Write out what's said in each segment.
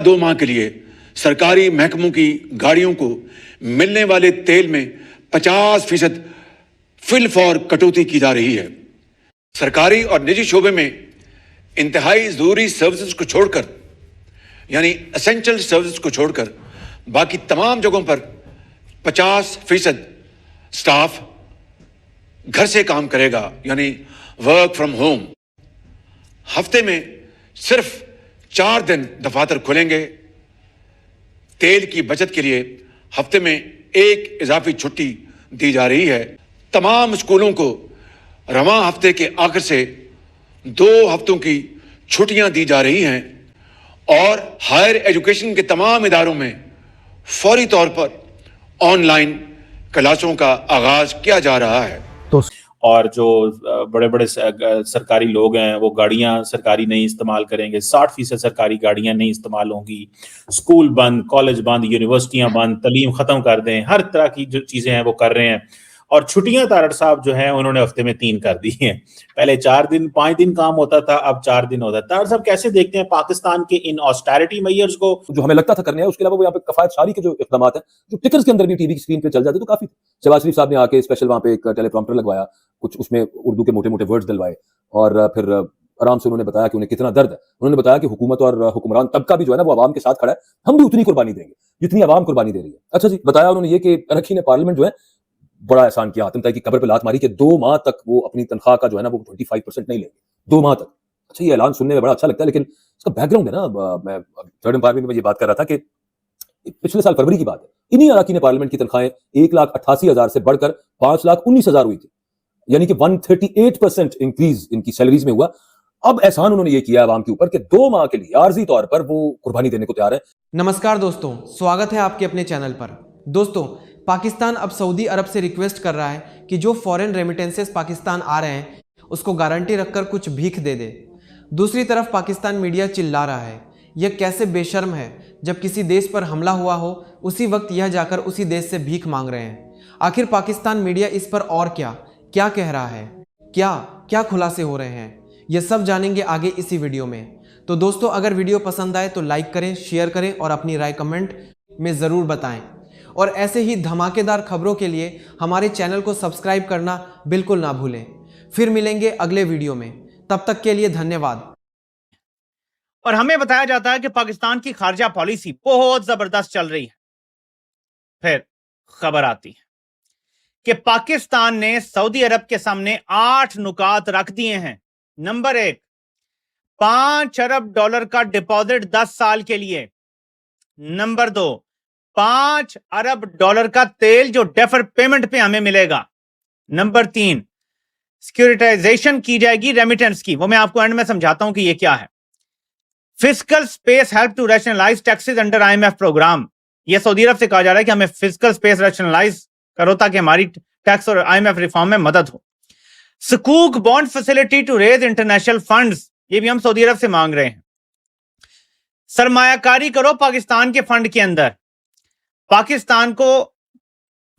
2 माह के लिए सरकारी महकमों की गाड़ियों को मिलने वाले तेल में 50% फिल फॉर कटौती की जा रही है। सरकारी और निजी शोबे में इंतहाई जरूरी सर्विसेज को छोड़कर, यानी एसेंशियल सर्विसेज को छोड़कर बाकी तमाम जगहों पर 50% स्टाफ घर से काम करेगा, यानी वर्क फ्रॉम होम। हफ्ते में सिर्फ 4 दिन दफातर खुलेंगे। तेल की बचत के लिए हफ्ते में 1 इजाफी छुट्टी दी जा रही है। तमाम स्कूलों को रवां हफ्ते के आखिर से 2 हफ्तों की छुट्टियां दी जा रही हैं और हायर एजुकेशन के तमाम इदारों में फौरी तौर पर ऑनलाइन क्लासों का आगाज किया जा रहा है। और जो बड़े बड़े सरकारी लोग हैं वो गाड़ियां सरकारी नहीं इस्तेमाल करेंगे, 60% सरकारी गाड़ियां नहीं इस्तेमाल होंगी, स्कूल बंद, कॉलेज बंद, यूनिवर्सिटियां बंद, तालीम खत्म कर दें, हर तरह की जो चीजें हैं वो कर रहे हैं। और छुट्टियां तारड़ साहब जो हैं उन्होंने हफ्ते में 3 कर दी हैं। पहले 4 दिन 5 दिन काम होता था, अब 4 दिन होता है। तारड़ साहब कैसे देखते हैं पाकिस्तान के इन ऑस्टेरिटी मेजर्स को? जो हमें लगता था करने हैं, उसके अलावा वो यहाँ पे कफायत शारी के जो इक़दाम हैं जो टिकर्स के अंदर भी टीवी की स्क्रीन पे चल जाते तो काफी। शहबाज शरीफ साहब ने आके स्पेशल वहां पे एक टेलीप्रॉम्प्टर लगवाया, कुछ उसमें उर्दू के मोटे मोटे वर्ड्स डलवाए और फिर आराम से उन्होंने बताया कि उन्हें कितना दर्द है। उन्होंने बताया कि हुकूमत और हुक्मरान तबका भी जो है ना वो आवाम के साथ खड़ा है, हम भी उतनी कुर्बानी देंगे जितनी आवाम कुर्बानी दे रही है। अच्छा जी, बताया उन्होंने ये कि अरखी ने पार्लियामेंट जो है बड़ा एहसान किया, आतम ताई की कब्र पे लात मारी कि 2 माह तक वो अपनी तनख्वाह का जो है ना वो 25% नहीं लेंगे 2 माह तक। अच्छा, ये ऐलान सुनने में बड़ा अच्छा लगता है, लेकिन इसका बैकग्राउंड है ना, मैं थर्ड एम्पावरमेंट में ये बात कर रहा था कि पिछले साल फरवरी की बात है, इन्हीं अरकान पार्लियामेंट की तनख्वाहें 1,88,000 से बढ़कर 5,19,000 हुई थी, यानी कि 138% इंक्रीज इनकी सैलरीज में हुआ। अब एहसान उन्होंने ये किया आवाम के ऊपर कि 2 माह के लिए आर्जी तौर पर वो कुर्बानी देने को तैयार है। नमस्कार दोस्तों, स्वागत है आपके अपने चैनल पर। दोस्तों, पाकिस्तान अब सऊदी अरब से रिक्वेस्ट कर रहा है कि जो फॉरेन रेमिटेंसेस पाकिस्तान आ रहे हैं उसको गारंटी रखकर कुछ भीख दे दे। दूसरी तरफ पाकिस्तान मीडिया चिल्ला रहा है, यह कैसे बेशर्म है, जब किसी देश पर हमला हुआ हो उसी वक्त यह जाकर उसी देश से भीख मांग रहे हैं। आखिर पाकिस्तान मीडिया इस पर और क्या कह रहा है, क्या खुलासे हो रहे हैं, यह सब जानेंगे आगे इसी वीडियो में। तो दोस्तों, अगर वीडियो पसंद आए तो लाइक करें, शेयर करें और अपनी राय कमेंट में ज़रूर बताएं। और ऐसे ही धमाकेदार खबरों के लिए हमारे चैनल को सब्सक्राइब करना बिल्कुल ना भूलें। फिर मिलेंगे अगले वीडियो में, तब तक के लिए धन्यवाद। और हमें बताया जाता है कि पाकिस्तान की खारजा पॉलिसी बहुत जबरदस्त चल रही है। फिर खबर आती है कि पाकिस्तान ने सऊदी अरब के सामने 8 नुकात रख दिए हैं। नंबर 1, $5 अरब का डिपॉजिट 10 साल के लिए। नंबर 2, $5 अरब का तेल जो डेफर पेमेंट पे हमें मिलेगा। नंबर 3, सिक्योरिटाइजेशन की जाएगी रेमिटेंस की, वो मैं आपको एंड में समझाता हूं कि ये क्या है। Fiscal space help to rationalise taxes under IMF programme. ये सऊदी अरब से कहा जा रहा है कि हमें फिस्कल स्पेस रैशनलाइज करो ताकि हमारी टैक्स और IMF रिफॉर्म में मदद हो। सकूक bond facility to raise international funds, ये भी हम सऊदी अरब से मांग रहे हैं। सरमायाकारी करो पाकिस्तान के फंड के अंदर, पाकिस्तान को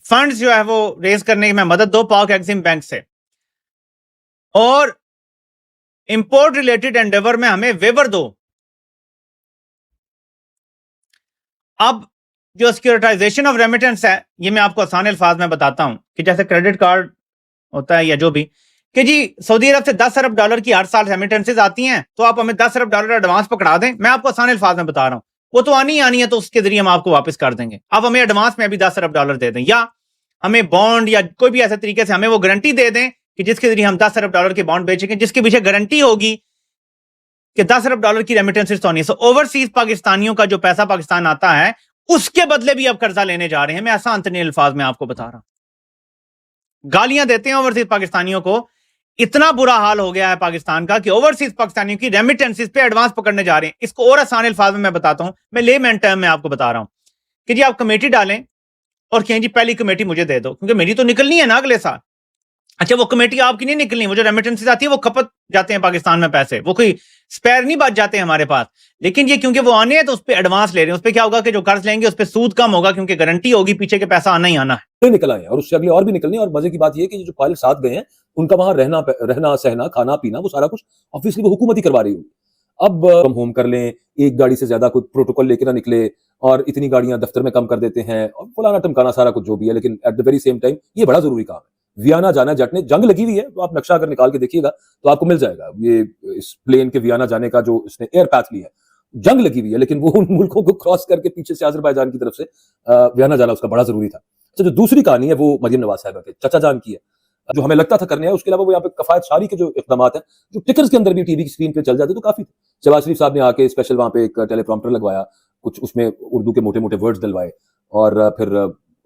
फंड्स जो है वो रेज करने में मदद दो पाक एक्सिम बैंक से। और इंपोर्ट रिलेटेड एंडेवर में हमें वेवर दो। अब जो सिक्योरिटाइजेशन ऑफ रेमिटेंस है, ये मैं आपको आसान अल्फाज में बताता हूं कि जैसे क्रेडिट कार्ड होता है या जो भी, कि जी सऊदी अरब से $10 अरब की हर साल रेमिटेंसेज आती हैं, तो आप हमें $10 अरब एडवांस पकड़ा दें। मैं आपको आसान अल्फाज में बता रहा हूं, वो तो आनी है, तो उसके जरिए हम आपको वापस कर देंगे। अब हमें एडवांस में भी $10 अरब दे दें, या हमें बॉन्ड या कोई भी ऐसे तरीके से हमें वो गारंटी दे दें कि जिसके जरिए हम $10 अरब के बॉन्ड बेचेंगे, जिसके पीछे गारंटी होगी कि $10 अरब की रेमिटेंसेज तो होनी है। सो ओवरसीज पाकिस्तानियों का जो पैसा पाकिस्तान आता है उसके बदले भी अब कर्जा लेने जा रहे हैं। मैं आसान तरीन अल्फाज में आपको बता रहा हूं, गालियां देते हैं ओवरसीज पाकिस्तानियों को। इतना बुरा हाल हो गया है पाकिस्तान का कि ओवरसीज पाकिस्तानियों की रेमिटेंसेज पे एडवांस पकड़ने जा रहे हैं। इसको और आसान अल्फाज में मैं बताता हूं, मैं लेमैन टर्म में आपको बता रहा हूं कि जी आप कमेटी डालें और कहें जी पहली कमेटी मुझे दे दो, क्योंकि मेरी तो निकलनी है ना अगले साल। अच्छा, वो कमेटी आपकी नहीं निकलनी, वो जो रेमिटेंसेज आती है वो खपत जाते हैं पाकिस्तान में पैसे, वो कोई स्पेयर नहीं बच जाते हैं हमारे पास। लेकिन ये क्योंकि वो आने हैं तो उस पर एडवांस ले रहे हैं। उस पर क्या होगा कि जो कर्ज लेंगे उस पर सूद कम होगा, क्योंकि गारंटी होगी पीछे के पैसा आना ही आना है। निकल आए और उससे अगले और भी निकलने। और मजे की बात यह कि जो पायलट साथ गए हैं उनका वहां रहना सहना खाना पीना वो सारा कुछ ऑब्वियसली वो हुकूमत ही करवा रही होगी। अब हम होम कर लें, एक गाड़ी से ज्यादा कोई प्रोटोकॉल लेके ना निकले और इतनी गाड़ियां दफ्तर में कम कर देते हैं और फलाना टमकाना सारा कुछ जो भी है, लेकिन at the very same time ये बड़ा जरूरी काम है। वियना जाना जट ने जंग लगी हुई है, तो आप नक्शा अगर निकाल के देखिएगा तो आपको मिल जाएगा। ये इस प्लेन के वियना जाने का जो इसने एयर पैथ लिया है, जंग लगी हुई है, लेकिन वो उन मुल्कों को क्रॉस करके पीछे से अजरबैजान की तरफ से वियना जाना उसका बड़ा जरूरी था। तो जो दूसरी कहानी है वो मरियम नवाज साहिबा के चचा जान की है, जो हमें लगता था करने है। उसके अलावा वो यहाँ पे कफायत शारी के जो इकदाम हैं, जो टिकर्स के अंदर भी टीवी की स्क्रीन पे चल जाते तो काफी थे। शहबाज शरीफ साहब ने आके स्पेशल वहां पे एक टेलीप्रॉम्प्टर लगवाया, कुछ उसमें उर्दू के मोटे मोटे वर्ड्स डलवाए और फिर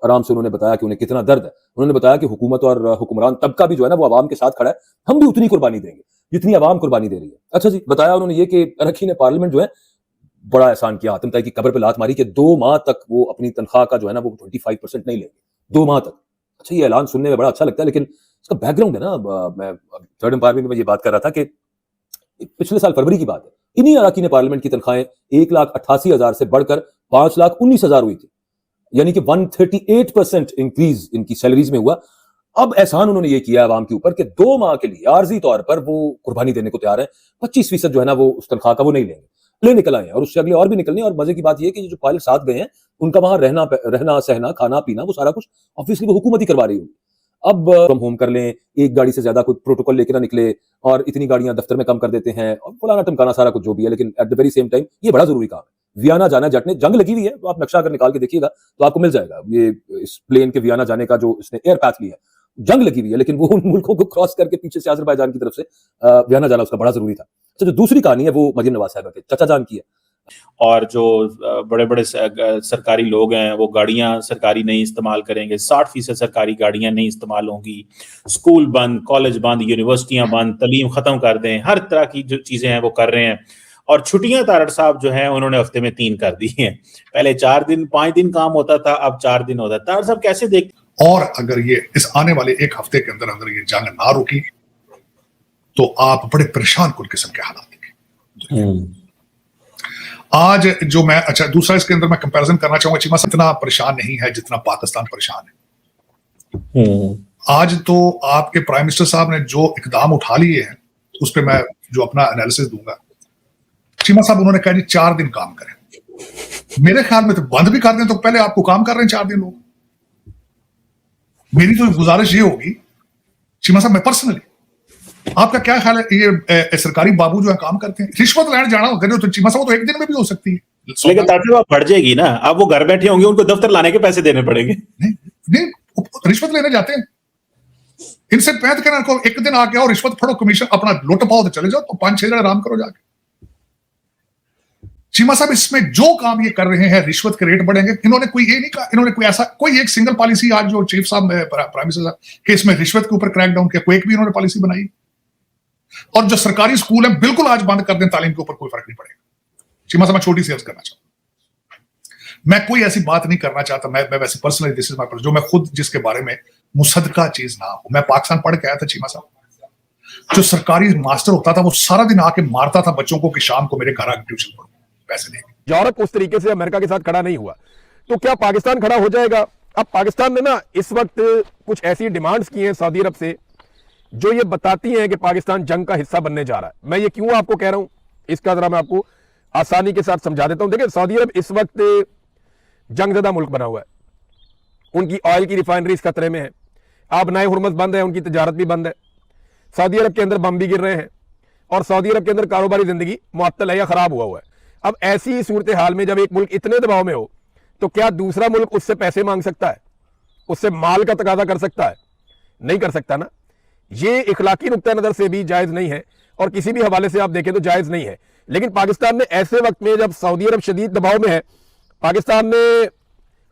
आराम से उन्होंने बताया कि उन्हें कितना दर्द है। उन्होंने बताया कि हुकूमत और हुक्मरान तबका भी जो है ना वो आवाम के साथ खड़ा है, हम भी उतनी कुर्बानी देंगे जितनी आवाम कुर्बानी दे रही है। अच्छा जी, बताया उन्होंने ये कि अरकी ने पार्लियामेंट जो है बड़ा एहसान किया, आतम ताई की कब्र पे लात मारी कि 2 माह तक वो अपनी तनख्वाह का जो है ना वो 25% नहीं लेंगे 2 माह तक। अच्छा, ये ऐलान सुनने में बड़ा अच्छा लगता है, लेकिन इसका बैकग्राउंड है ना, मैं थर्ड एम्पायर में ये बात कर रहा था कि पिछले साल फरवरी की बात है, इन्हीं अरकान पार्लियामेंट की तनख्वाहें 1,88,000 से बढ़कर 5,19,000 हुई थी, यानी कि 138% इंक्रीज इनकी सैलरीज में हुआ। अब एहसान उन्होंने ये किया आवाम के ऊपर कि 2 माह के लिए आर्जी तौर पर वो कुर्बानी देने को तैयार है। 25% जो है ना वो उस तनख्वाह का वो नहीं लेंगे, ले निकल आए हैं और उससे अगले और भी निकलने। और मजे की बात यह कि जो पायलट साथ गए हैं उनका वहां रहना सहना खाना पीना वो सारा कुछ ऑब्वियसली वो हुकूमत ही करवा रही होगी। अब हम होम कर लें, एक गाड़ी से ज्यादा कोई प्रोटोकॉल लेके ना निकले और इतनी गाड़ियां दफ्तर में कम कर देते हैं और फलाना टमकाना सारा कुछ जो भी है, लेकिन at the very same time ये बड़ा जरूरी काम है। वियना जाना जट ने जंग लगी हुई है, तो आप नक्शा अगर निकाल के देखिएगा तो आपको मिल जाएगा। ये इस प्लेन के वियना जाने का जो इसने एयर पैथ लिया है, जंग लगी हुई है, लेकिन वो उन मुल्कों को क्रॉस करके पीछे से अजरबैजान की तरफ से वियना जाना उसका बड़ा जरूरी था। अच्छा, जो दूसरी कहानी है वो मरियम नवाज साहिबा के चचा जान की है। और जो बड़े बड़े सरकारी लोग हैं वो गाड़ियां सरकारी नहीं इस्तेमाल करेंगे, 60% सरकारी गाड़ियां नहीं इस्तेमाल होंगी, स्कूल बंद, कॉलेज बंद, यूनिवर्सिटियां बंद, तालीम खत्म कर दें, हर तरह की जो चीजें हैं वो कर रहे हैं। और छुट्टियां तारड़ साहब जो हैं उन्होंने हफ्ते में 3 कर दी हैं। पहले 4 दिन 5 दिन काम होता था, अब 4 दिन होता है। तारड़ साहब कैसे देखते? और अगर ये इस आने वाले 1 हफ्ते के अंदर अंदर ये जंग ना रुकी तो आप बड़े परेशान कुल किस्म के हालात देखेंगे। आज जो मैं अच्छा दूसरा इसके अंदर मैं कंपैरिजन करना चाहूंगा, चीमा साहब इतना परेशान नहीं है जितना पाकिस्तान परेशान है। आज तो आपके प्राइम मिनिस्टर साहब ने जो इकदाम उठा लिए हैं उस पर मैं जो अपना एनालिसिस दूंगा। चीमा साहब उन्होंने कहा जी 4 दिन काम करें। मेरे ख्याल में तो बंद भी कर दें तो पहले आपको काम कर रहे हैं 4 दिन लोग। मेरी तो गुजारिश ये होगी चीमा साहब, मैं पर्सनली, आपका क्या ख्याल है, ये सरकारी बाबू जो है काम करते हैं, रिश्वत लेने जाना होगा तो चीमा साहब तो 1 दिन में भी हो सकती है, लेकिन ताकि बढ़ जाएगी ना। अब वो घर बैठे होंगे, उनको दफ्तर लाने के पैसे देने पड़ेंगे। नहीं, रिश्वत लेने जाते हैं, इनसे पैद करने को 1 दिन आ गया और रिश्वत फड़ो, कमीशन अपना लुट पाओ तो चले जाओ, तो 5-6 दिन आराम करो जाके। चीमा साहब इसमें जो काम ये कर रहे हैं, रिश्वत के रेट बढ़ेंगे। इन्होंने कोई ये नहीं कहा, इन्होंने कोई ऐसा कोई एक सिंगल पॉलिसी आज जो चीफ साहब प्राइम मिनिस्टर साहब के इसमें रिश्वत के ऊपर क्रैकडाउन किया, कोई एक भी इन्होंने पॉलिसी बनाई। और जो सरकारी स्कूल है बिल्कुल आज बंद कर दें, तालीम के ऊपर कोई फर्क नहीं पड़ेगा। चीमा साहब मैं छोटी सी अर्ज करना चाहूंगा, मैं कोई ऐसी बात नहीं करना चाहता, मैं वैसे personally this is my person, जो मैं खुद जिसके बारे में मुसद्दका चीज ना हो। मैं पाकिस्तान पढ़ के आया था चीमा साहब, जो सरकारी मास्टर होता था वो सारा दिन आके मारता था बच्चों को कि शाम को मेरे घर आके ट्यूशन पढ़ो, पैसे नहीं। यूरोप उस तरीके से अमेरिका के साथ खड़ा नहीं हुआ, तो क्या पाकिस्तान खड़ा हो जाएगा? अब पाकिस्तान ने ना इस वक्त कुछ ऐसी डिमांड्स की हैं सऊदी अरब से जो ये बताती हैं कि पाकिस्तान जंग का हिस्सा बनने जा रहा है। मैं ये क्यों आपको कह रहा हूं, इसका जरा मैं आपको आसानी के साथ समझा देता हूं। देखिए, सऊदी अरब इस वक्त जंगज़दा मुल्क बना हुआ है, उनकी ऑयल की रिफाइनरीज खतरे में है, आबनाए हुर्मुज़ बंद है, उनकी तजारत भी बंद है, सऊदी अरब के अंदर बम भी गिर रहे हैं और सऊदी अरब के अंदर कारोबारी जिंदगी मुअत्तल है या खराब हुआ है। अब ऐसी सूरत हाल में जब एक मुल्क इतने दबाव में हो तो क्या दूसरा मुल्क उससे पैसे मांग सकता है, उससे माल का तकाजा कर सकता है? नहीं कर सकता ना। ये इखलाकी नुक्ता नजर से भी जायज नहीं है और किसी भी हवाले से आप देखें तो जायज नहीं है। लेकिन पाकिस्तान ने ऐसे वक्त में जब सऊदी अरब शदीद दबाव में है, पाकिस्तान ने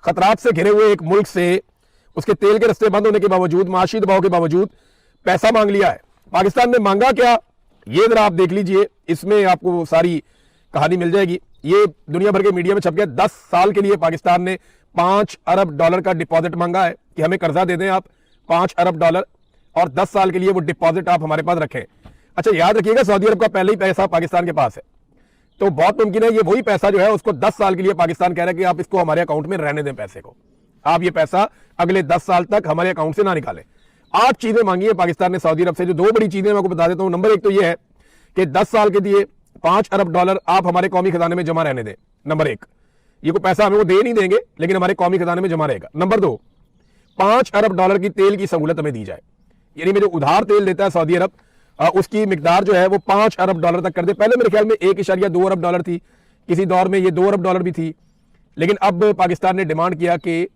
खतरात से घिरे हुए एक मुल्क से उसके तेल के रस्ते बंद होने के बावजूद, माशी दबाव के बावजूद पैसा मांग लिया है। पाकिस्तान ने मांगा क्या, ये जरा आप देख लीजिए, इसमें आपको सारी कहानी मिल जाएगी। ये दुनिया भर के मीडिया में छप गया। 10 साल के लिए पाकिस्तान ने $5 अरब का डिपॉजिट मांगा है कि हमें कर्जा दे दें आप $5 अरब और 10 साल के लिए वो डिपॉजिट आप हमारे पास रखें। अच्छा, याद रखिएगा सऊदी अरब का पहले ही पैसा पाकिस्तान के पास है, तो बहुत मुमकिन है ये वही पैसा जो है उसको 10 साल के लिए पाकिस्तान कह रहा है कि आप इसको हमारे अकाउंट में रहने दें, पैसे को आप ये पैसा अगले 10 साल तक हमारे अकाउंट से ना निकालें। 8 चीजें मांगी है पाकिस्तान ने सऊदी अरब से, जो 2 बड़ी चीजें मैं आपको बता देता हूं। नंबर 1 तो ये है कि 10 साल के लिए 5 अरब डॉलर आप हमारे कौमी खजाने में जमा रहने दें, नंबर 1, ये कोई पैसा हमें वो दे नहीं देंगे लेकिन हमारे कौमी खजाने में जमा रहेगा। नंबर 2, 5 अरब डॉलर की तेल की सहूलत हमें दी जाए, यानी में जो उधार तेल देता है सऊदी अरब, उसकी मिकदार जो है वो 5 अरब डॉलर तक कर दे। पहले मेरे ख्याल में 1.2 अरब डॉलर थी, किसी दौर में ये 2 अरब डॉलर भी थी, लेकिन अब पाकिस्तान ने डिमांड किया कि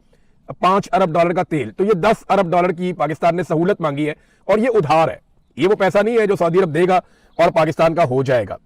5 अरब डॉलर का तेल, तो ये 10 अरब डॉलर की पाकिस्तान ने सहूलत मांगी है और ये उधार है, ये वो पैसा नहीं है जो सऊदी अरब देगा और पाकिस्तान का हो जाएगा।